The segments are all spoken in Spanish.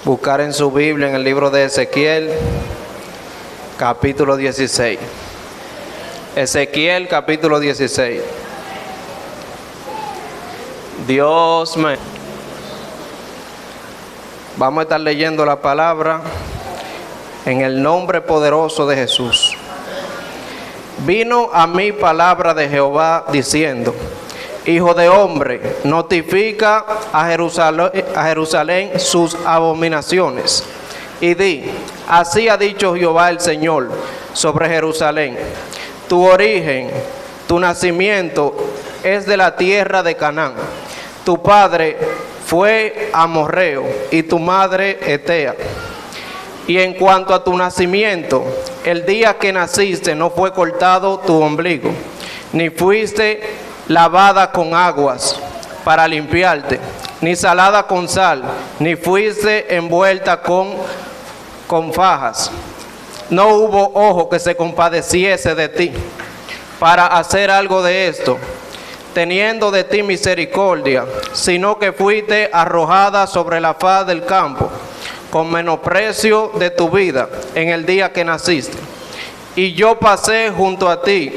Buscar en su Biblia, en el libro de Ezequiel, capítulo 16. Ezequiel, capítulo 16. Dios me... Vamos a estar leyendo la palabra en el nombre poderoso de Jesús. Vino a mí palabra de Jehová diciendo: Hijo de hombre, notifica a Jerusalén sus abominaciones. Y di: así ha dicho Jehová el Señor sobre Jerusalén: tu origen, tu nacimiento es de la tierra de Canaán. Tu padre fue amorreo y tu madre etea. Y en cuanto a tu nacimiento, el día que naciste no fue cortado tu ombligo, ni fuiste lavada con aguas para limpiarte, ni salada con sal, ni fuiste envuelta con fajas. No hubo ojo que se compadeciese de ti para hacer algo de esto, teniendo de ti misericordia, sino que fuiste arrojada sobre la faz del campo, con menosprecio de tu vida en el día que naciste. Y yo pasé junto a ti,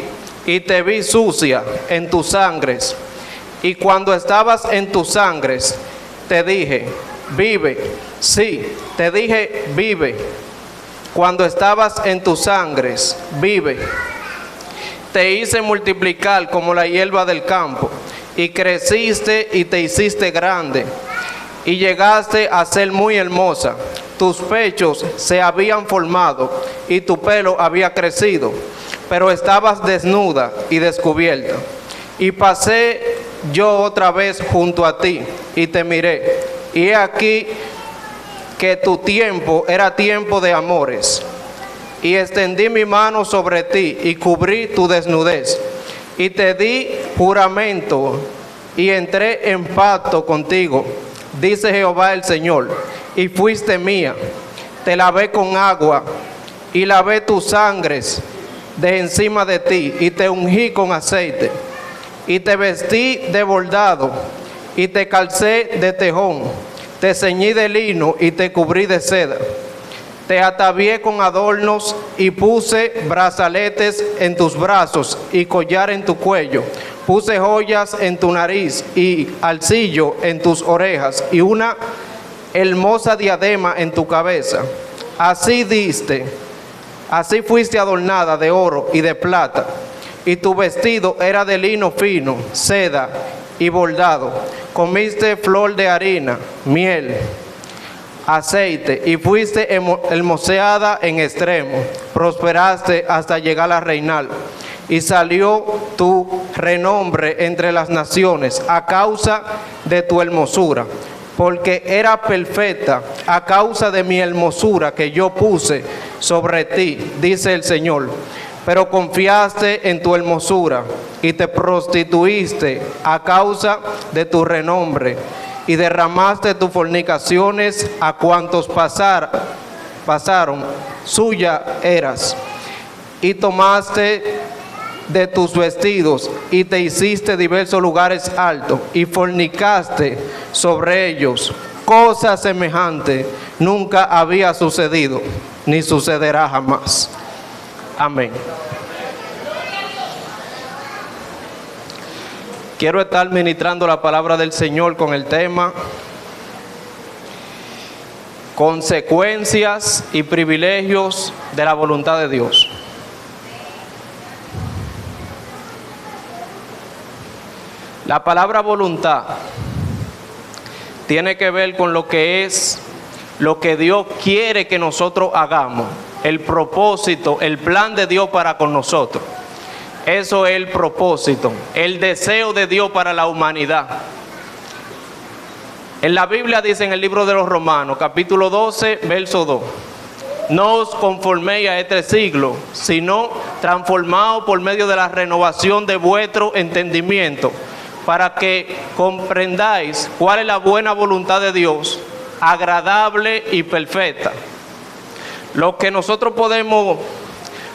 y te vi sucia en tus sangres. Y cuando estabas en tus sangres, te dije: vive. Sí, te dije: vive. Cuando estabas en tus sangres, vive. Te hice multiplicar como la hierba del campo, y creciste y te hiciste grande, y llegaste a ser muy hermosa. Tus pechos se habían formado, y tu pelo había crecido, pero estabas desnuda y descubierta. Y pasé yo otra vez junto a ti, y te miré, y he aquí que tu tiempo era tiempo de amores. Y extendí mi mano sobre ti, y cubrí tu desnudez, y te di juramento, y entré en pacto contigo, dice Jehová el Señor, y fuiste mía. Te lavé con agua, y lavé tus sangres de encima de ti, y te ungí con aceite, y te vestí de bordado, y te calcé de tejón, te ceñí de lino, y te cubrí de seda. Te atavié con adornos, y puse brazaletes en tus brazos, y collar en tu cuello. Puse joyas en tu nariz, y arcillo en tus orejas, y una hermosa diadema en tu cabeza. Así fuiste adornada de oro y de plata, y tu vestido era de lino fino, seda y bordado. Comiste flor de harina, miel, aceite, y fuiste hermoseada en extremo. Prosperaste hasta llegar a reinar, y salió tu renombre entre las naciones a causa de tu hermosura, porque era perfecta a causa de mi hermosura que yo puse sobre ti, dice el Señor. Pero confiaste en tu hermosura y te prostituiste a causa de tu renombre, y derramaste tus fornicaciones a cuantos pasaron, suya eras, y tomaste de tus vestidos, y te hiciste diversos lugares altos, y fornicaste sobre ellos. Cosa semejante nunca había sucedido, ni sucederá jamás. Amén. Quiero estar ministrando la palabra del Señor con el tema consecuencias y privilegios de la voluntad de Dios. La palabra voluntad tiene que ver con lo que es, lo que Dios quiere que nosotros hagamos, el propósito, el plan de Dios para con nosotros. Eso es el propósito, el deseo de Dios para la humanidad. En la Biblia dice en el libro de los Romanos, capítulo 12, verso 2: no os conforméis a este siglo, sino transformaos por medio de la renovación de vuestro entendimiento, para que comprendáis cuál es la buena voluntad de Dios, agradable y perfecta. Lo que nosotros podemos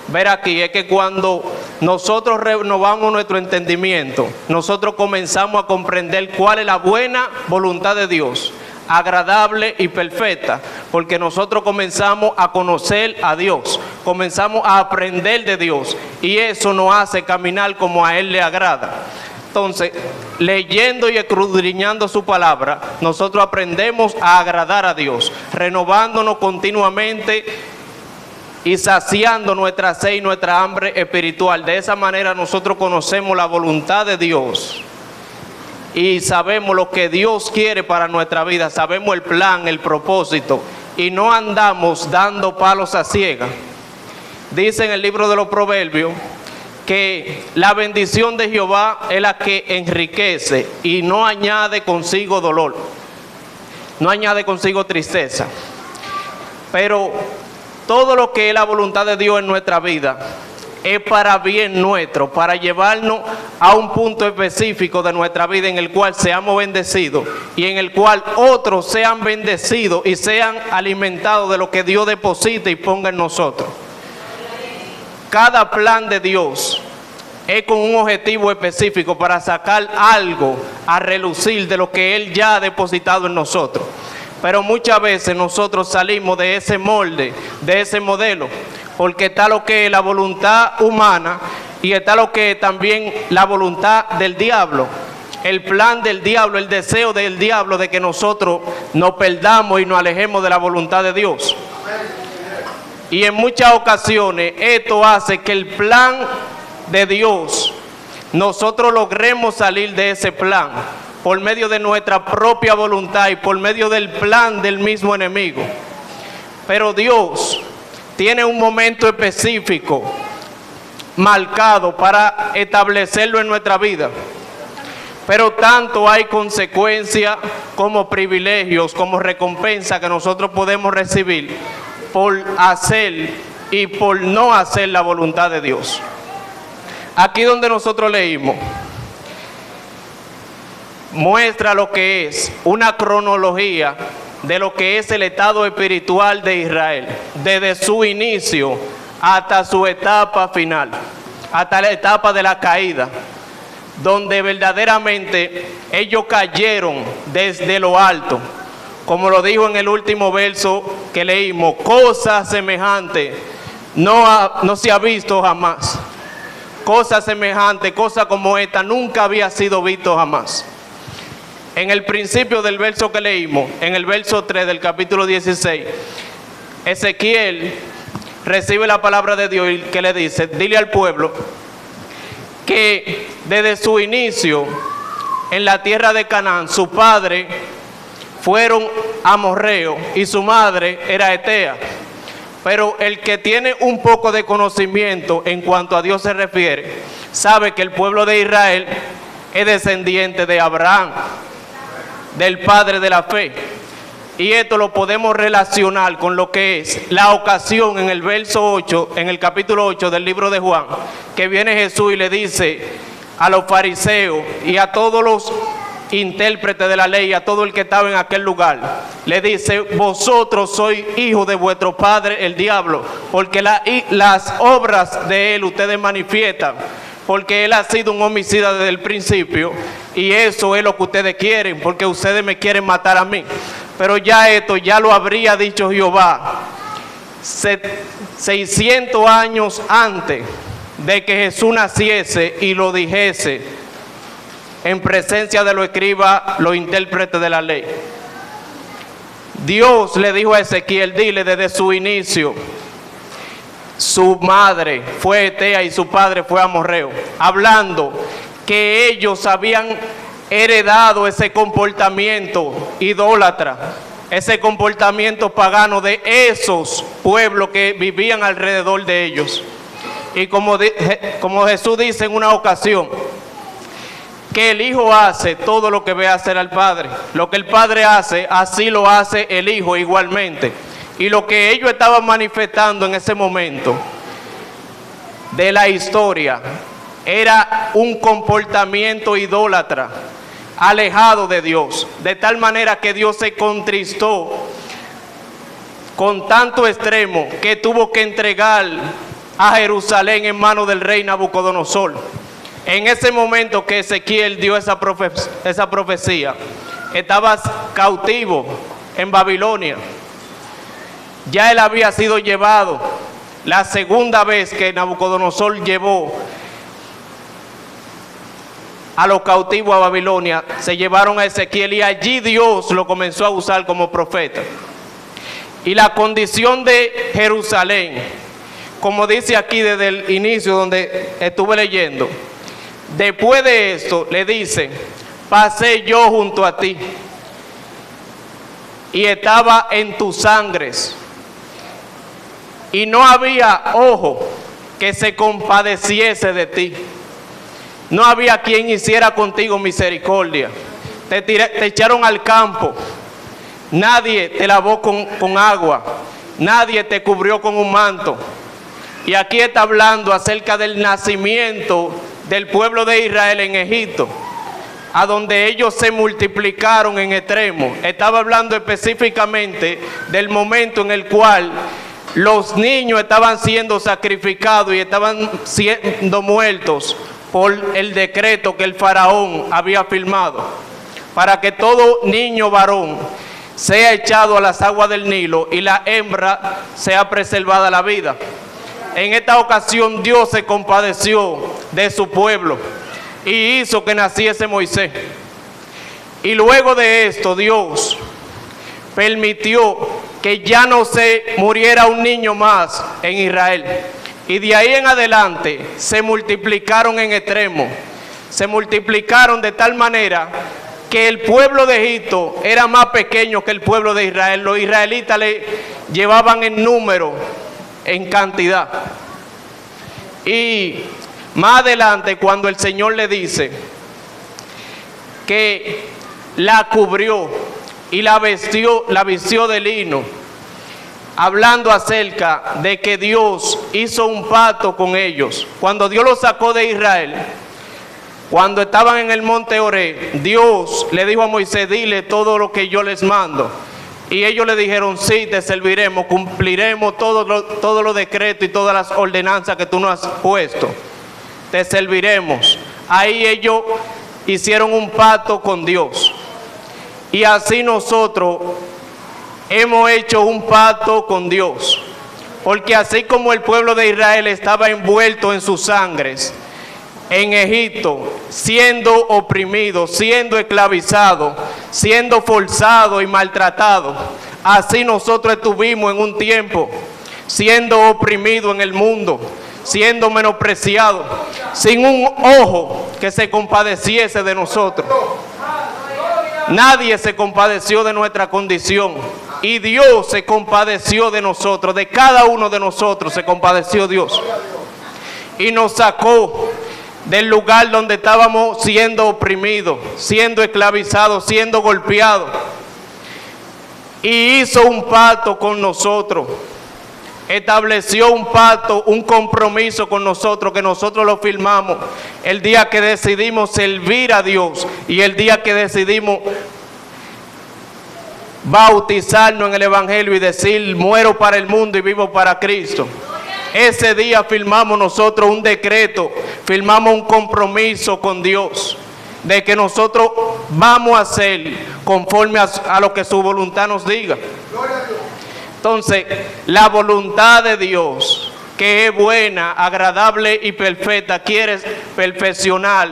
ver aquí es que cuando nosotros renovamos nuestro entendimiento, nosotros comenzamos a comprender cuál es la buena voluntad de Dios, agradable y perfecta, porque nosotros comenzamos a conocer a Dios, comenzamos a aprender de Dios, y eso nos hace caminar como a Él le agrada. Entonces, leyendo y escudriñando su palabra, nosotros aprendemos a agradar a Dios, renovándonos continuamente y saciando nuestra sed y nuestra hambre espiritual. De esa manera nosotros conocemos la voluntad de Dios y sabemos lo que Dios quiere para nuestra vida, sabemos el plan, el propósito, y no andamos dando palos a ciegas. Dice en el libro de los Proverbios que la bendición de Jehová es la que enriquece y no añade consigo dolor, no añade consigo tristeza. Pero todo lo que es la voluntad de Dios en nuestra vida es para bien nuestro, para llevarnos a un punto específico de nuestra vida en el cual seamos bendecidos y en el cual otros sean bendecidos y sean alimentados de lo que Dios deposita y ponga en nosotros. Cada plan de Dios es con un objetivo específico para sacar algo a relucir de lo que Él ya ha depositado en nosotros. Pero muchas veces nosotros salimos de ese molde, de ese modelo, porque está lo que es la voluntad humana y está lo que es también la voluntad del diablo. El plan del diablo, el deseo del diablo de que nosotros nos perdamos y nos alejemos de la voluntad de Dios. Y en muchas ocasiones esto hace que el plan de Dios, nosotros logremos salir de ese plan por medio de nuestra propia voluntad y por medio del plan del mismo enemigo. Pero Dios tiene un momento específico marcado para establecerlo en nuestra vida. Pero tanto hay consecuencias como privilegios, como recompensa que nosotros podemos recibir por hacer y por no hacer la voluntad de Dios. Aquí donde nosotros leímos, muestra lo que es una cronología de lo que es el estado espiritual de Israel, desde su inicio hasta su etapa final, hasta la etapa de la caída, donde verdaderamente ellos cayeron desde lo alto. Como lo dijo en el último verso que leímos, cosa semejante no se ha visto jamás. Cosa semejante, cosa como esta, nunca había sido visto jamás. En el principio del verso que leímos, en el verso 3 del capítulo 16, Ezequiel recibe la palabra de Dios que le dice, dile al pueblo que desde su inicio en la tierra de Canaán, su padre fueron amorreos y su madre era etea. Pero el que tiene un poco de conocimiento en cuanto a Dios se refiere, sabe que el pueblo de Israel es descendiente de Abraham, del padre de la fe. Y esto lo podemos relacionar con lo que es la ocasión en el verso 8, en el capítulo 8 del libro de Juan, que viene Jesús y le dice a los fariseos y a todos los intérpretes de la ley, a todo el que estaba en aquel lugar, le dice, vosotros sois hijos de vuestro padre el diablo, porque las obras de él ustedes manifiestan, porque él ha sido un homicida desde el principio, y eso es lo que ustedes quieren, porque ustedes me quieren matar a mí. Pero ya esto ya lo habría dicho Jehová 600 años antes de que Jesús naciese y lo dijese en presencia de los escribas, los intérpretes de la ley. Dios le dijo a Ezequiel, dile desde su inicio, su madre fue etea y su padre fue amorreo, hablando que ellos habían heredado ese comportamiento idólatra, ese comportamiento pagano de esos pueblos que vivían alrededor de ellos. Y como Jesús dice en una ocasión, que el Hijo hace todo lo que ve hacer al Padre. Lo que el Padre hace, así lo hace el Hijo igualmente. Y lo que ellos estaban manifestando en ese momento de la historia era un comportamiento idólatra, alejado de Dios, de tal manera que Dios se contristó con tanto extremo que tuvo que entregar a Jerusalén en manos del rey Nabucodonosor. En ese momento que Ezequiel dio esa profecía, estaba cautivo en Babilonia. Ya él había sido llevado. La segunda vez que Nabucodonosor llevó a los cautivos a Babilonia, se llevaron a Ezequiel y allí Dios lo comenzó a usar como profeta. Y la condición de Jerusalén, como dice aquí desde el inicio donde estuve leyendo, después de esto le dice: pasé yo junto a ti y estaba en tus sangres, y no había ojo que se compadeciese de ti. No había quien hiciera contigo misericordia. Te echaron al campo. Nadie te lavó con agua. Nadie te cubrió con un manto. Y aquí está hablando acerca del nacimiento del pueblo de Israel en Egipto, a donde ellos se multiplicaron en extremo. Estaba hablando específicamente del momento en el cual los niños estaban siendo sacrificados y estaban siendo muertos por el decreto que el faraón había firmado, para que todo niño varón sea echado a las aguas del Nilo y la hembra sea preservada la vida. En esta ocasión Dios se compadeció de su pueblo y hizo que naciese Moisés. Y luego de esto Dios permitió que ya no se muriera un niño más en Israel. Y de ahí en adelante se multiplicaron en extremo. Se multiplicaron de tal manera que el pueblo de Egipto era más pequeño que el pueblo de Israel. Los israelitas le llevaban en número, en cantidad. Y más adelante, cuando el Señor le dice que la cubrió y la vistió de lino, hablando acerca de que Dios hizo un pacto con ellos. Cuando Dios los sacó de Israel, cuando estaban en el monte Oré, Dios le dijo a Moisés: dile todo lo que yo les mando. Y ellos le dijeron: sí, te serviremos, cumpliremos todos los decretos y todas las ordenanzas que tú nos has puesto. Te serviremos. Ahí ellos hicieron un pacto con Dios. Y así nosotros hemos hecho un pacto con Dios, porque así como el pueblo de Israel estaba envuelto en sus sangres en Egipto, siendo oprimido, siendo esclavizado, siendo forzado y maltratado, así nosotros estuvimos en un tiempo siendo oprimidos en el mundo, siendo menospreciados, sin un ojo que se compadeciese de nosotros. Nadie se compadeció de nuestra condición. Y Dios se compadeció de nosotros, de cada uno de nosotros se compadeció Dios. Y nos sacó del lugar donde estábamos siendo oprimidos, siendo esclavizados, siendo golpeados. Y hizo un pacto con nosotros. Estableció un pacto, un compromiso con nosotros, que nosotros lo firmamos el día que decidimos servir a Dios y el día que decidimos bautizarnos en el Evangelio y decir: muero para el mundo y vivo para Cristo. Ese día firmamos nosotros un decreto, firmamos un compromiso con Dios de que nosotros vamos a hacer conforme a lo que su voluntad nos diga. Entonces, la voluntad de Dios, que es buena, agradable y perfecta, quiere perfeccionar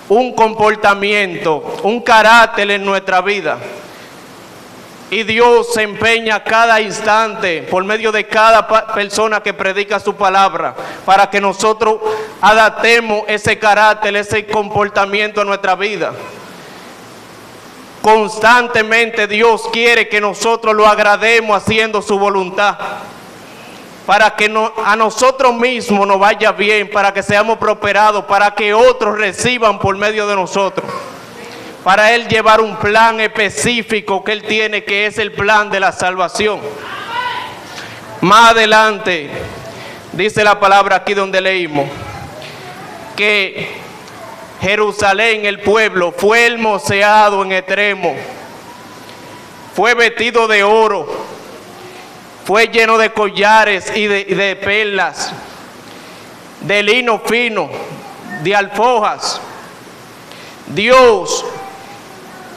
un comportamiento, un carácter en nuestra vida. Y Dios se empeña cada instante por medio de cada persona que predica su palabra para que nosotros adaptemos ese carácter, ese comportamiento a nuestra vida. Constantemente Dios quiere que nosotros lo agrademos haciendo su voluntad, para que a nosotros mismos nos vaya bien, para que seamos prosperados, para que otros reciban por medio de nosotros. Para Él llevar un plan específico que Él tiene, que es el plan de la salvación. Más adelante, dice la palabra aquí donde leímos, que Jerusalén, el pueblo, fue hermoseado en extremo, fue vestido de oro, fue lleno de collares y de perlas, de lino fino, de alforjas. Dios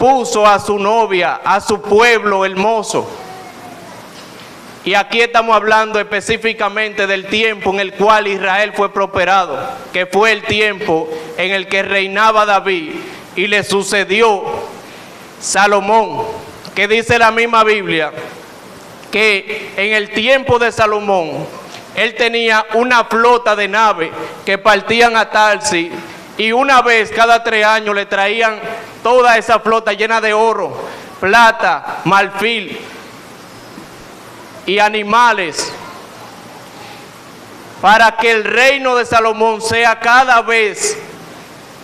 puso a su novia, a su pueblo hermoso. Y aquí estamos hablando específicamente del tiempo en el cual Israel fue prosperado, que fue el tiempo en el que reinaba David y le sucedió Salomón, que dice la misma Biblia que en el tiempo de Salomón él tenía una flota de naves que partían a Tarsis, y una vez cada 3 años le traían toda esa flota llena de oro, plata, marfil y animales, para que el reino de Salomón sea cada vez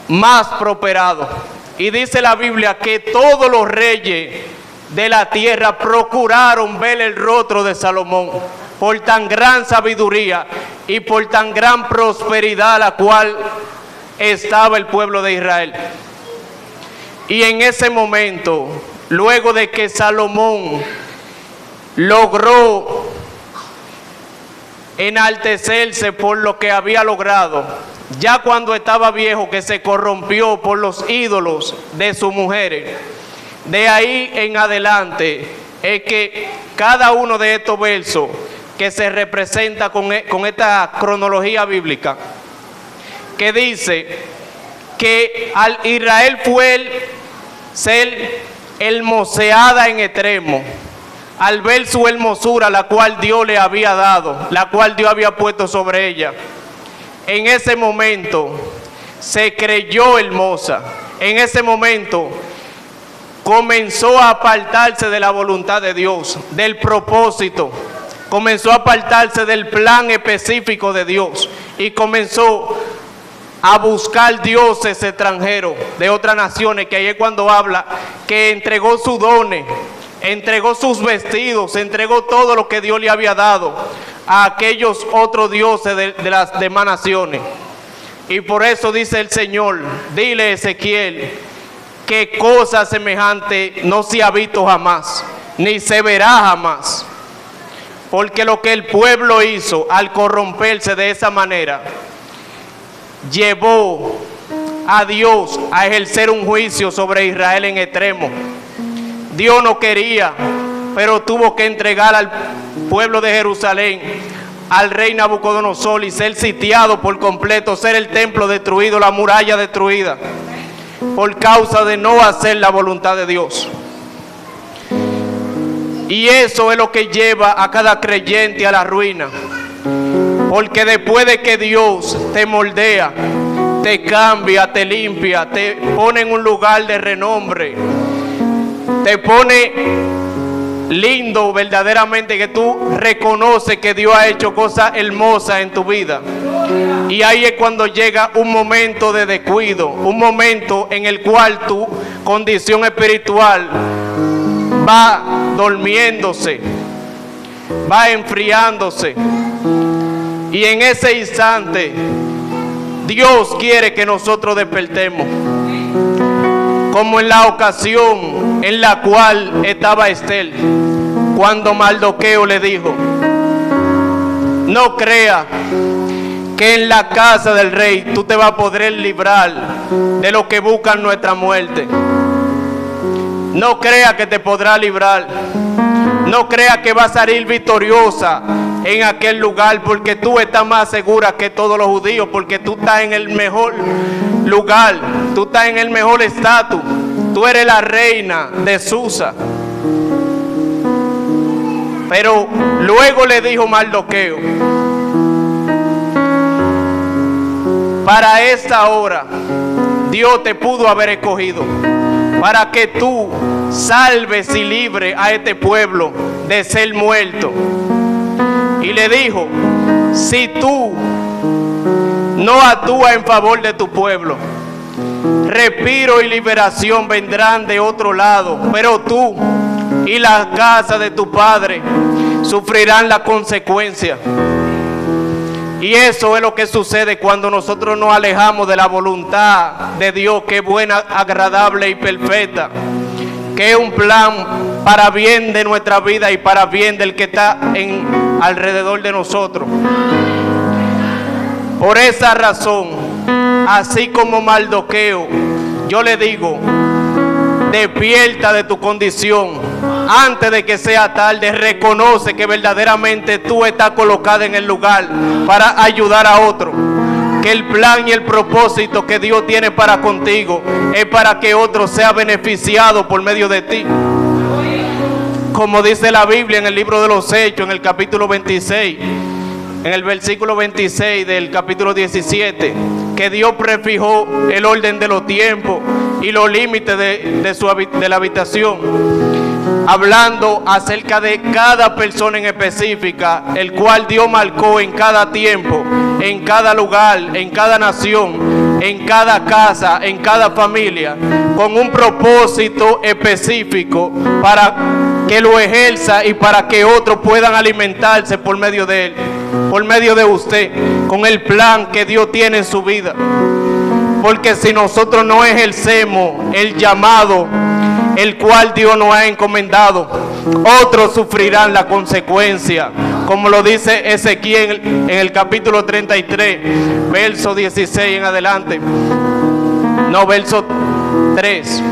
más prosperado. Y dice la Biblia que todos los reyes de la tierra procuraron ver el rostro de Salomón por tan gran sabiduría y por tan gran prosperidad la cual estaba el pueblo de Israel. Y en ese momento, luego de que Salomón logró enaltecerse por lo que había logrado, ya cuando estaba viejo, que se corrompió por los ídolos de sus mujeres, de ahí en adelante es que cada uno de estos versos que se representa con esta cronología bíblica, que dice que al Israel fue ser hermoseada en extremo, al ver su hermosura, la cual Dios le había dado, la cual Dios había puesto sobre ella. En ese momento se creyó hermosa. En ese momento comenzó a apartarse de la voluntad de Dios, del propósito. Comenzó a apartarse del plan específico de Dios y comenzó a buscar dioses extranjeros de otras naciones, que ahí es cuando habla que entregó sus dones, entregó sus vestidos, entregó todo lo que Dios le había dado a aquellos otros dioses de las demás naciones. Y por eso dice el Señor, dile Ezequiel, que cosa semejante no se ha visto jamás, ni se verá jamás. Porque lo que el pueblo hizo al corromperse de esa manera, llevó a Dios a ejercer un juicio sobre Israel en extremo. Dios no quería, pero tuvo que entregar al pueblo de Jerusalén al rey Nabucodonosor y ser sitiado por completo, ser el templo destruido, la muralla destruida, por causa de no hacer la voluntad de Dios. Y eso es lo que lleva a cada creyente a la ruina, porque después de que Dios te moldea, te cambia, te limpia, te pone en un lugar de renombre, te pone lindo verdaderamente, que tú reconoces que Dios ha hecho cosas hermosas en tu vida, y ahí es cuando llega un momento de descuido, un momento en el cual tu condición espiritual va durmiéndose, va enfriándose, y en ese instante Dios quiere que nosotros despertemos, como en la ocasión en la cual estaba Esther, cuando Mardoqueo le dijo: no crea que en la casa del rey tú te vas a poder librar de lo que buscan nuestra muerte. No crea que te podrá librar. No crea que vas a salir victoriosa en aquel lugar, porque tú estás más segura que todos los judíos, porque tú estás en el mejor lugar, tú estás en el mejor estatus, tú eres la reina de Susa. Pero luego le dijo Mardoqueo: para esta hora Dios te pudo haber escogido para que tú salves y libres a este pueblo de ser muerto. Y le dijo: si tú no actúas en favor de tu pueblo, respiro y liberación vendrán de otro lado, pero tú y la casa de tu padre sufrirán la consecuencia. Y eso es lo que sucede cuando nosotros nos alejamos de la voluntad de Dios, que es buena, agradable y perfecta, que es un plan para bien de nuestra vida y para bien del que está alrededor de nosotros. Por esa razón, así como Mardoqueo, yo le digo, despierta de tu condición. Antes de que sea tarde, reconoce que verdaderamente tú estás colocada en el lugar para ayudar a otro. Que el plan y el propósito que Dios tiene para contigo es para que otro sea beneficiado por medio de ti. Como dice la Biblia en el libro de los Hechos, en el capítulo 26, en el versículo 26 del capítulo 17, que Dios prefijó el orden de los tiempos y los límites de la habitación, hablando acerca de cada persona en específica, el cual Dios marcó en cada tiempo, en cada lugar, en cada nación, en cada casa, en cada familia, con un propósito específico para que lo ejerza y para que otros puedan alimentarse por medio de él, por medio de usted, con el plan que Dios tiene en su vida. Porque si nosotros no ejercemos el llamado el cual Dios nos ha encomendado, otros sufrirán la consecuencia, como lo dice Ezequiel en el capítulo 33, verso 16 en adelante, no, verso 3,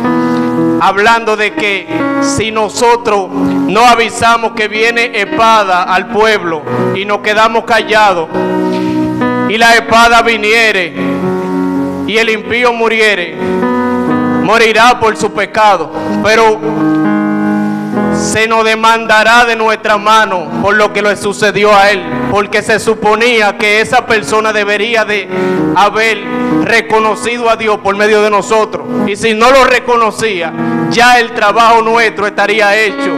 hablando de que si nosotros no avisamos que viene espada al pueblo y nos quedamos callados, y la espada viniere y el impío muriere, morirá por su pecado, pero se nos demandará de nuestra mano por lo que le sucedió a él, porque se suponía que esa persona debería de haber reconocido a Dios por medio de nosotros, y si no lo reconocía, ya el trabajo nuestro estaría hecho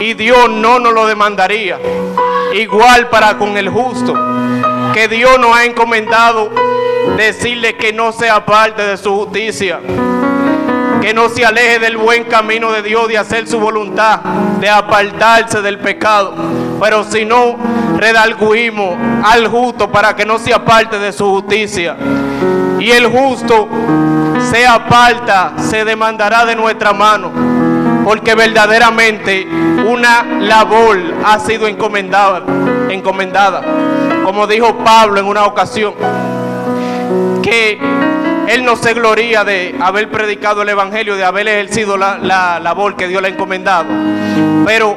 y Dios no nos lo demandaría. Igual para con el justo, que Dios nos ha encomendado decirle que no se aparte de su justicia, que no se aleje del buen camino de Dios, de hacer su voluntad, de apartarse del pecado. Pero si no redarguimos al justo para que no se aparte de su justicia, y el justo se aparta, se demandará de nuestra mano, porque verdaderamente una labor ha sido encomendada, como dijo Pablo en una ocasión, que él no se gloría de haber predicado el evangelio, de haber ejercido la labor que Dios le ha encomendado, pero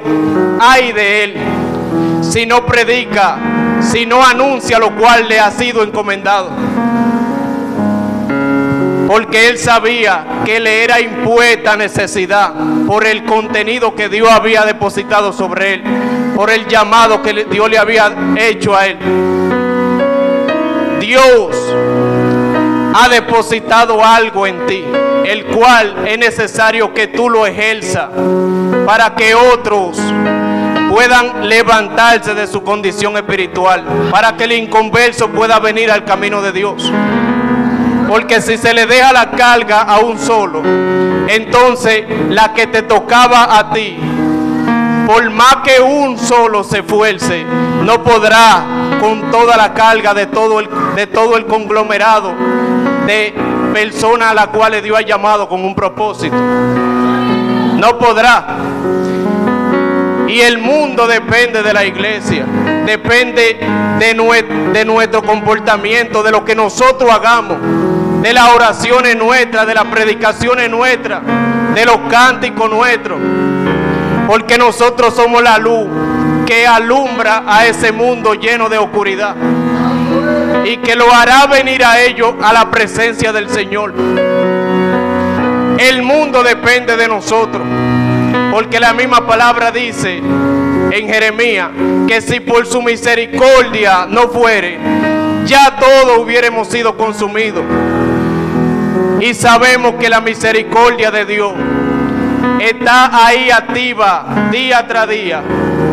ay de él si no predica, si no anuncia lo cual le ha sido encomendado, porque él sabía que le era impuesta necesidad por el contenido que Dios había depositado sobre él, por el llamado que Dios le había hecho a él. Dios ha depositado algo en ti, el cual es necesario que tú lo ejerzas para que otros puedan levantarse de su condición espiritual, para que el inconverso pueda venir al camino de Dios. Porque si se le deja la carga a un solo, entonces la que te tocaba a ti, por más que un solo se esfuerce, no podrá con toda la carga de todo el conglomerado de personas a las cuales Dios ha llamado con un propósito. No podrá. Y el mundo depende de la iglesia, depende de nuestro comportamiento, de lo que nosotros hagamos, de las oraciones nuestras, de las predicaciones nuestras, de los cánticos nuestros, porque nosotros somos la luz que alumbra a ese mundo lleno de oscuridad y que lo hará venir a ellos a la presencia del Señor. El mundo depende de nosotros, porque la misma palabra dice en Jeremías que si por su misericordia no fuere, ya todos hubiéramos sido consumidos. Y sabemos que la misericordia de Dios está ahí activa día tras día,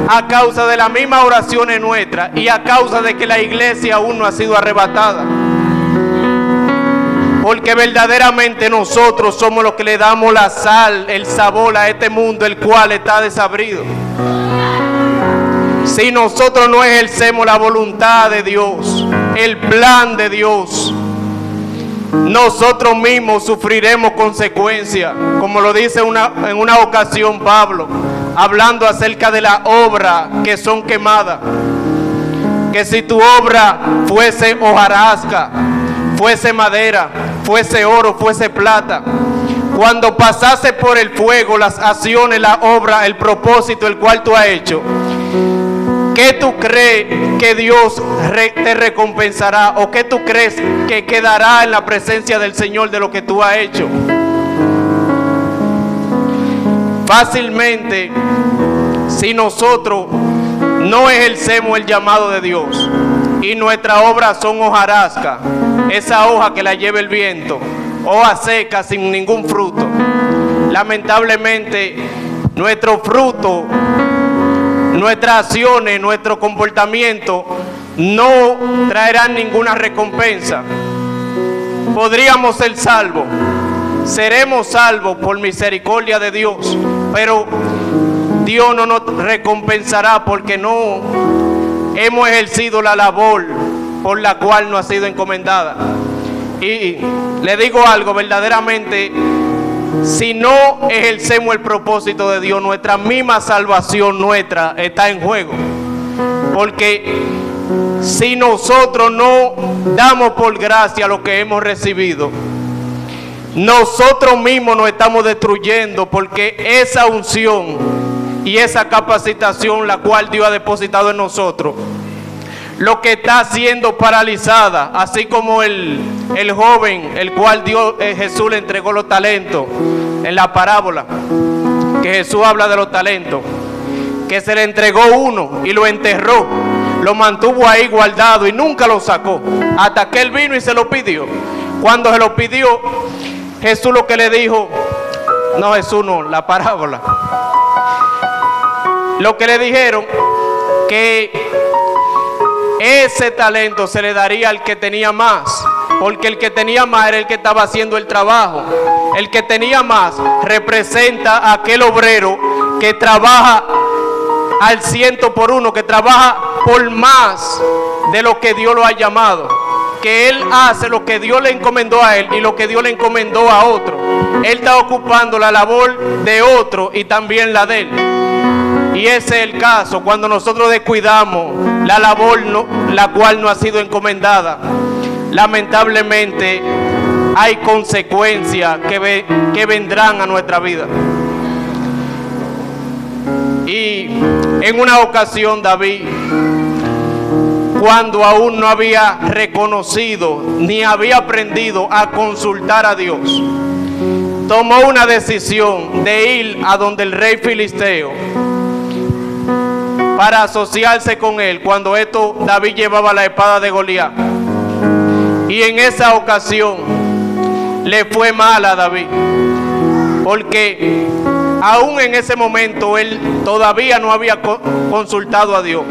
a causa de las mismas oraciones nuestras y a causa de que la iglesia aún no ha sido arrebatada. Porque verdaderamente nosotros somos los que le damos la sal, el sabor a este mundo, el cual está desabrido. Si nosotros no ejercemos la voluntad de Dios, el plan de Dios, nosotros mismos sufriremos consecuencias, como lo dice en una ocasión Pablo, hablando acerca de las obras que son quemadas. Que si tu obra fuese hojarasca, fuese madera, fuese oro, fuese plata, cuando pasase por el fuego las acciones, la obra, el propósito el cual tú has hecho, ¿qué tú crees que Dios te recompensará? ¿O qué tú crees que quedará en la presencia del Señor de lo que tú has hecho? Fácilmente, si nosotros no ejercemos el llamado de Dios y nuestras obras son hojarasca, esa hoja que la lleva el viento, hoja seca sin ningún fruto, lamentablemente nuestro fruto, nuestras acciones, nuestro comportamiento no traerán ninguna recompensa. Podríamos ser salvos, seremos salvos por misericordia de Dios, pero Dios no nos recompensará porque no hemos ejercido la labor por la cual nos ha sido encomendada. Y le digo algo, verdaderamente, si no ejercemos el propósito de Dios, nuestra misma salvación nuestra está en juego. Porque si nosotros no damos por gracia lo que hemos recibido, nosotros mismos nos estamos destruyendo, porque esa unción y esa capacitación la cual Dios ha depositado en nosotros, lo que está siendo paralizada, así como el joven, el cual Jesús le entregó los talentos en la parábola, que Jesús habla de los talentos, que se le entregó uno y lo enterró, lo mantuvo ahí guardado y nunca lo sacó, hasta que él vino y se lo pidió. Cuando se lo pidió, Jesús lo que le dijo, no, Jesús no, la parábola, lo que le dijeron, que ese talento se le daría al que tenía más, porque el que tenía más era el que estaba haciendo el trabajo. El que tenía más representa a aquel obrero que trabaja al 100%, que trabaja por más de lo que Dios lo ha llamado, que él hace lo que Dios le encomendó a él y lo que Dios le encomendó a otro. Él está ocupando la labor de otro y también la de él. Y ese es el caso cuando nosotros descuidamos la labor la cual nos ha sido encomendada. Lamentablemente hay consecuencias que vendrán a nuestra vida. Y en una ocasión David, cuando aún no había reconocido ni había aprendido a consultar a Dios, tomó una decisión de ir a donde el rey filisteo para asociarse con él, cuando David llevaba la espada de Goliat. Y en esa ocasión le fue mal a David, porque aún en ese momento él todavía no había consultado a Dios,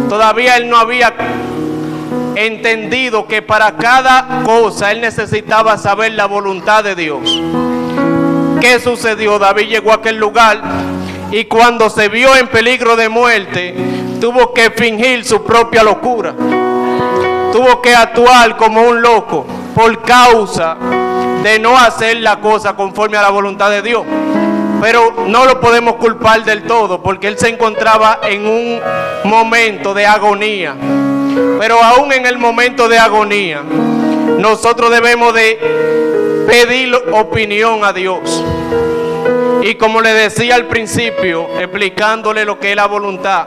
todavía él no había entendido que para cada cosa él necesitaba saber la voluntad de Dios. ¿Qué sucedió? David llegó a aquel lugar y cuando se vio en peligro de muerte, tuvo que fingir su propia locura. Tuvo que actuar como un loco por causa de no hacer la cosa conforme a la voluntad de Dios. Pero no lo podemos culpar del todo, porque él se encontraba en un momento de agonía. Pero aún en el momento de agonía, nosotros debemos de pedir opinión a Dios. Y como le decía al principio, explicándole lo que es la voluntad,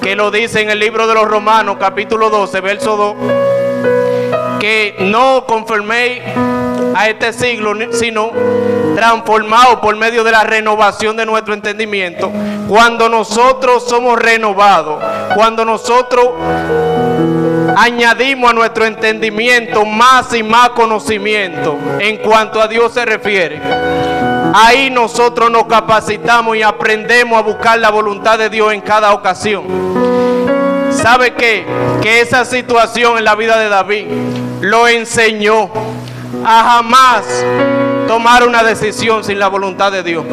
que lo dice en el libro de los Romanos, capítulo 12, verso 2, que no conforméis a este siglo, sino transformados por medio de la renovación de nuestro entendimiento. Cuando nosotros somos renovados, cuando nosotros añadimos a nuestro entendimiento más y más conocimiento en cuanto a Dios se refiere, ahí nosotros nos capacitamos y aprendemos a buscar la voluntad de Dios en cada ocasión. ¿Sabe qué? Que esa situación en la vida de David lo enseñó a jamás tomar una decisión sin la voluntad de Dios,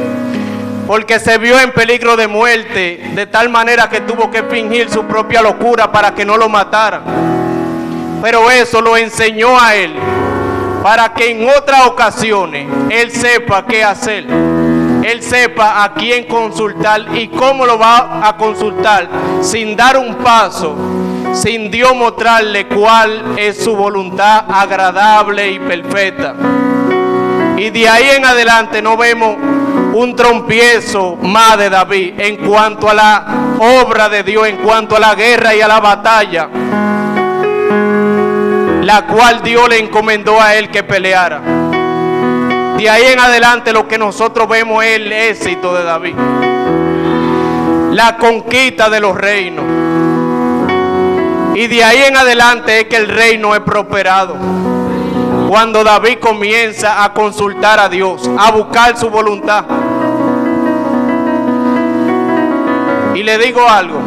porque se vio en peligro de muerte, de tal manera que tuvo que fingir su propia locura para que no lo mataran. Pero eso lo enseñó a él, para que en otras ocasiones él sepa qué hacer, él sepa a quién consultar y cómo lo va a consultar, sin dar un paso, sin Dios mostrarle cuál es su voluntad agradable y perfecta. Y de ahí en adelante no vemos un trompiezo más de David en cuanto a la obra de Dios, en cuanto a la guerra y a la batalla, la cual Dios le encomendó a él que peleara. De ahí en adelante lo que nosotros vemos es el éxito de David, la conquista de los reinos. Y de ahí en adelante es que el reino es prosperado. Cuando David comienza a consultar a Dios, a buscar su voluntad. Y le digo algo,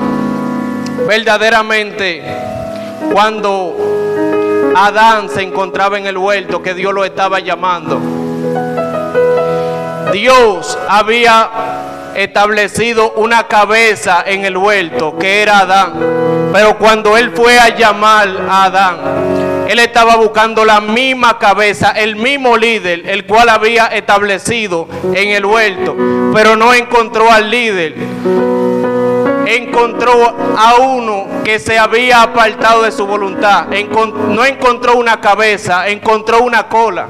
verdaderamente, cuando Adán se encontraba en el huerto, que Dios lo estaba llamando, Dios había establecido una cabeza en el huerto, que era Adán. Pero cuando él fue a llamar a Adán, él estaba buscando la misma cabeza, el mismo líder, el cual había establecido en el huerto, pero no encontró al líder. Encontró a uno que se había apartado de su voluntad. No encontró una cabeza, encontró una cola.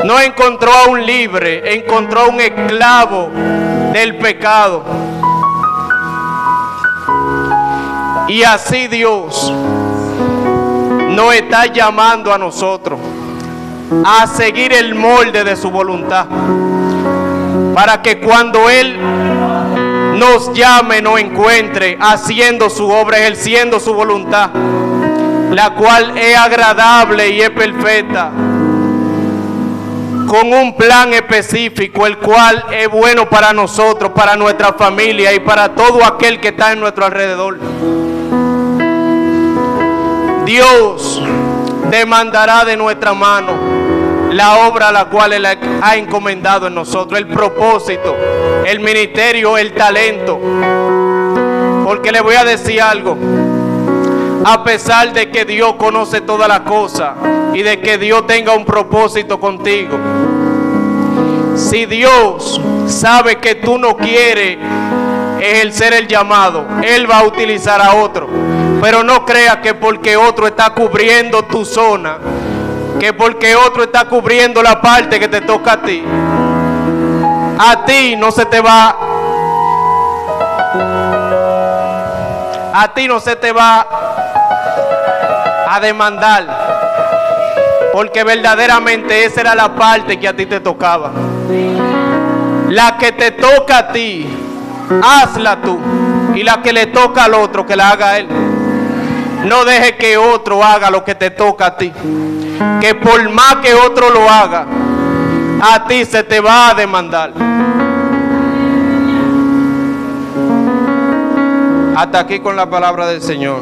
No encontró a un libre, encontró a un esclavo del pecado. Y así Dios nos está llamando a nosotros a seguir el molde de su voluntad, para que cuando Él nos llame, nos encuentre haciendo su obra, ejerciendo su voluntad, la cual es agradable y es perfecta, con un plan específico, el cual es bueno para nosotros, para nuestra familia y para todo aquel que está en nuestro alrededor. Dios demandará de nuestra mano la obra a la cual Él ha encomendado en nosotros, el propósito, el ministerio, el talento. Porque le voy a decir algo, a pesar de que Dios conoce todas las cosas y de que Dios tenga un propósito contigo, si Dios sabe que tú no quieres ejercer el llamado, Él va a utilizar a otro. Pero no creas que porque otro está cubriendo tu zona, que porque otro está cubriendo la parte que te toca a ti no se te va, a demandar, porque verdaderamente esa era la parte que a ti te tocaba. La que te toca a ti, hazla tú, y la que le toca al otro, que la haga él. No dejes que otro haga lo que te toca a ti, que por más que otro lo haga, a ti se te va a demandar. Hasta aquí con la palabra del Señor.